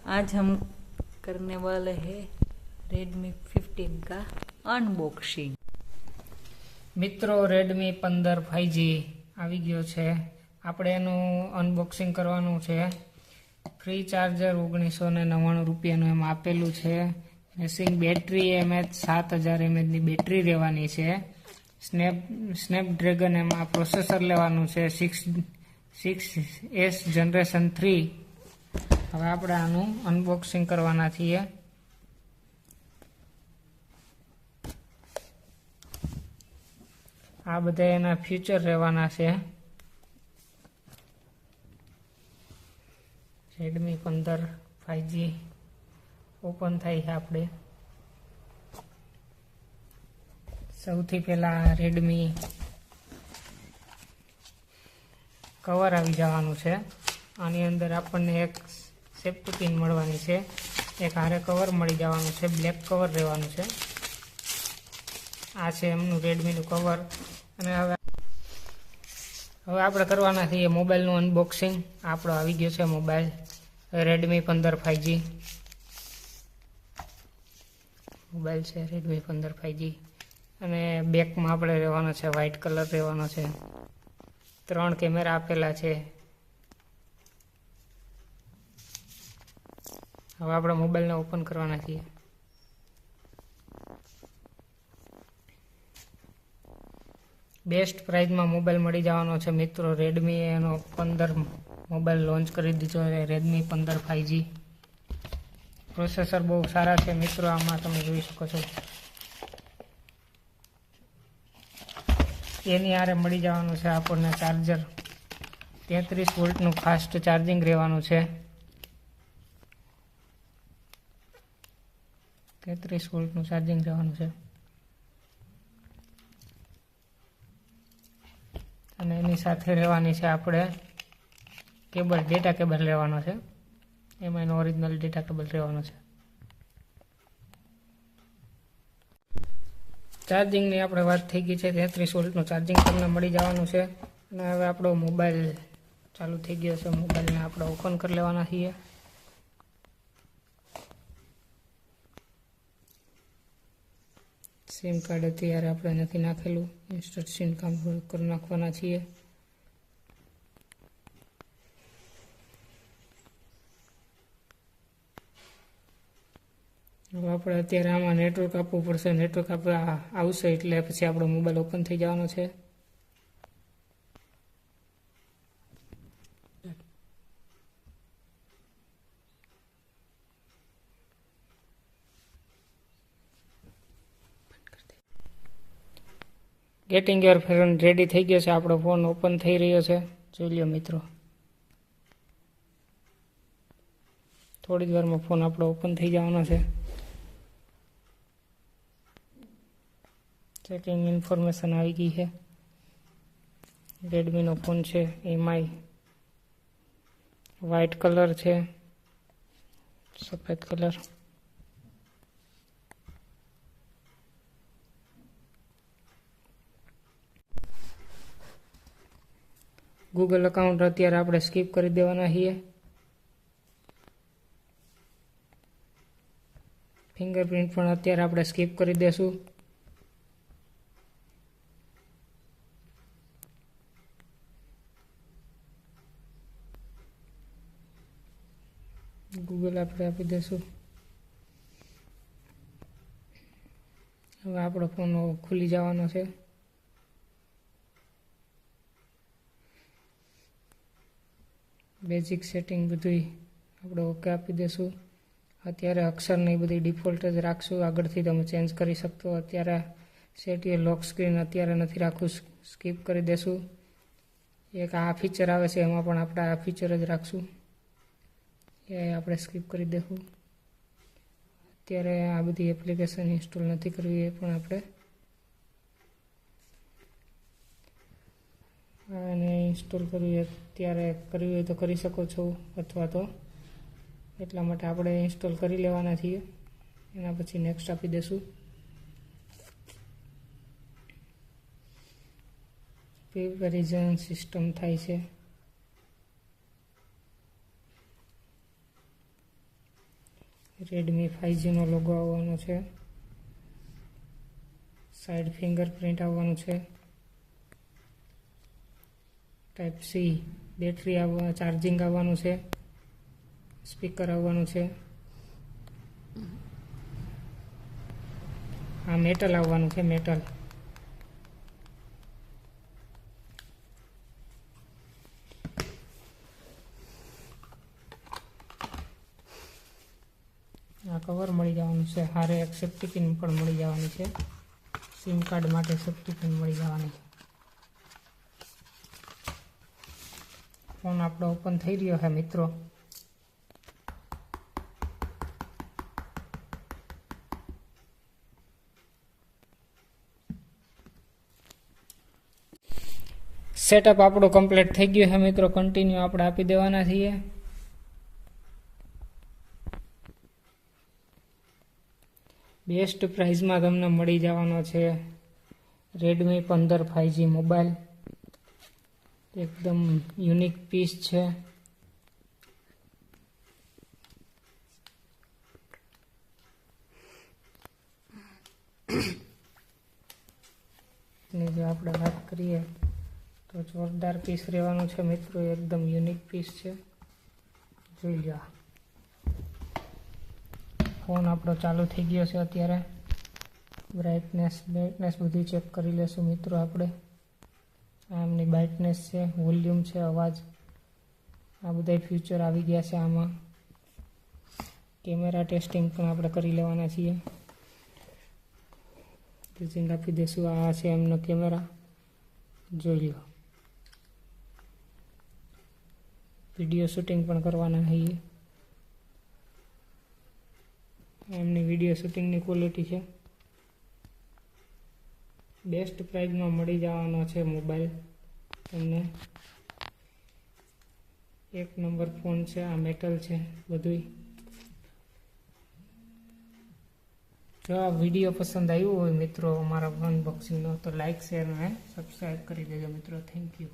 आज हम करने वाले हैं Redmi 15 का अनबॉक्सिंग। મિત્રો રેડમી 15 5G આવી ગયો છે। આપણે એનું અનબોક્સિંગ કરવાનું છે। ફ્રી ચાર્જર 1999 રૂપિયાનું એમ આપેલું છે। રેસિંગ બેટરી એમએચ 7000 mAh ની બેટરી રહેવાની છે। સ્નેપડ્રેગન એમાં પ્રોસેસર લેવાનું છે 6S જનરેશન 3। હવે આપણે આનું અનબોક્સિંગ કરવાના છીએ। આ બધા એના ફીચર રહેવાના છે। રેડમી 15 5G ઓપન થાય છે। આપણે સૌથી પહેલા રેડમી કવર આવી જવાનું છે। આની અંદર આપણને એક સેફ્ટી પિન મળવાની છે, એક હારે કવર મળી જવાનું છે, બ્લેક કવર રહેવાનું છે। આ છે એમનું રેડમીનું કવર। અને હવે આપણે કરવાના છીએ મોબાઈલનું અનબોક્સિંગ। આપણો આવી ગયો છે મોબાઈલ રેડમી 15 5G મોબાઈલ છે રેડમી 15 5G। અને બેકમાં આપણે રહેવાનો છે વ્હાઇટ કલર રહેવાનો છે। 3 કેમેરા આપેલા છે। હવે આપણે મોબાઈલને ઓપન કરવાના છીએ। બેસ્ટ પ્રાઇઝમાં મોબાઈલ મળી જવાનો છે મિત્રો। રેડમી એનો 15 મોબાઈલ લોન્ચ કરી દીધો છે રેડમી 15 5G। પ્રોસેસર બહુ સારા છે મિત્રો, આમાં તમે જોઈ શકો છો। એની આરે મળી જવાનું છે આપણને ચાર્જર 33 વોલ્ટનું ફાસ્ટ ચાર્જિંગ રહેવાનું છે। 33 વોલ્ટનું ચાર્જિંગ રહેવાનું છે। અને એની સાથે રહેવાની છે આપણે કેબલ, ડેટા કેબલ રહેવાનો છે। એમાં એનો ઓરિજિનલ ડેટા કેબલ રહેવાનો છે। ચાર્જિંગની આપણે વાત થઈ ગઈ છે। 33 વોલ્ટનું ચાર્જિંગ તમને મળી જવાનું છે। અને હવે આપણો મોબાઈલ ચાલુ થઈ ગયો છે। મોબાઈલને આપણે ઓપન કરી લેવાના છીએ। સિમ કાર્ડ અત્યારે આપણે નથી નાખેલું, ઇન્સ્ટન્ટ સિમ કાર્ડ કરી નાખવાના છીએ। હવે આપણે અત્યારે આમાં નેટવર્ક આપવું પડશે। નેટવર્ક આવશે એટલે પછી આપણો મોબાઈલ ઓપન થઈ જવાનો છે। ગેટિંગ યોર ફોન રેડી થઈ ગયો છે। આપણો ફોન ઓપન થઈ રહ્યો છે, જોઈ લો મિત્રો। થોડી જ વારમાં ફોન આપણો ઓપન થઈ જવાનો છે। ચેકિંગ ઇન્ફોર્મેશન આવી ગઈ છે। રેડમીનો ફોન છે, એમાંય વ્હાઇટ કલર છે, સફેદ કલર। ગૂગલ અકાઉન્ટ અત્યારે આપણે સ્કીપ કરી દેવાના છીએ। ફિંગરપ્રિન્ટ પણ અત્યારે આપણે સ્કીપ કરી દેશું। ગૂગલ આપણે આપી દેશું। હવે આપણો ફોન ખુલી જવાનો છે। બેઝિક સેટિંગ બધું આપણે ઓકે આપી દેશું। અત્યારે અક્ષર ને બધી ડિફોલ્ટ જ રાખશું, આગળથી તમે ચેન્જ કરી શકતો। અત્યારે સેટ લોક સ્ક્રીન અત્યારે નથી રાખવું, સ્કીપ કરી દેશું। એક આ ફીચર આવે છે, એમાં પણ આપણે આ ફીચર જ રાખશું, એ આપણે સ્કીપ કરી દેશું। અત્યારે આ બધી એપ્લિકેશન ઇન્સ્ટોલ નથી કરવી, એ પણ આપણે અને ઇન્સ્ટોલ કરવી અત્યારે કરવી હોય તો કરી શકો છો, અથવા તો એટલા માટે આપણે ઇન્સ્ટોલ કરી લેવાના છીએ। એના પછી નેક્સ્ટ આપી દેશું। કમ્પેરિઝન સિસ્ટમ થાય છે। રેડમી 5G નો લોગો આવવાનો છે, સાઈડ ફિંગરપ્રિન્ટ આવવાનું છે, ટાઈપ સી બેટરી ચાર્જિંગ આવવાનું છે, સ્પીકર આવવાનું છે, આ મેટલ આવવાનું છે, મેટલ આ કવર મળી જવાનું છે, હારે એક સેફ્ટી પિન પણ મળી જવાની છે, સિમ કાર્ડ માટે સેફ્ટી પિન મળી જવાની છે. ફોન આપણો ઓપન થઈ રહ્યો છે મિત્રો. સેટઅપ આપણું કમ્પ્લીટ થઈ ગયું છે મિત્રો. કન્ટિન્યુ આપણે આપી દેવાના છીએ. બેસ્ટ પ્રાઇઝમાં તમને મળી જવાનો છે રેડમી 15 5G મોબાઈલ. એકદમ યુનિક પીસ છે. ની જો આપણે વાત કરીએ તો જોરદાર પીસ રહેવાનું છે મિત્રો. એકદમ યુનિક પીસ છે, જોઈ લો. ફોન આપણો ચાલુ થઈ ગયો છે અત્યારે. બ્રાઇટનેસ બધું ચેક કરી લેશું મિત્રો આપણે. આ એમની બ્રાઇટનેસ છે, વોલ્યુમ છે, અવાજ, આ બધા ફ્યુચર આવી ગયા છે આમાં. કેમેરા ટેસ્ટિંગ પણ આપણે કરી લેવાના છીએ. ટેસ્ટિંગ આપી દઈશું. આ છે એમનો કેમેરા, જોઈ લો. વિડીયો શૂટિંગ પણ કરવાના છીએ. એમની વિડીયો શૂટિંગની ક્વોલિટી છે. બેસ્ટ પ્રાઇઝમાં મળી જવાનો છે મોબાઈલ તમને. એક નંબર ફોન છે. આ મેટલ છે બધું. જો આ વિડીયો પસંદ આવ્યો હોય મિત્રો અમારા અનબોક્સિંગનો, તો લાઇક, શેર અને સબસ્ક્રાઈબ કરી દેજો મિત્રો. Thank you.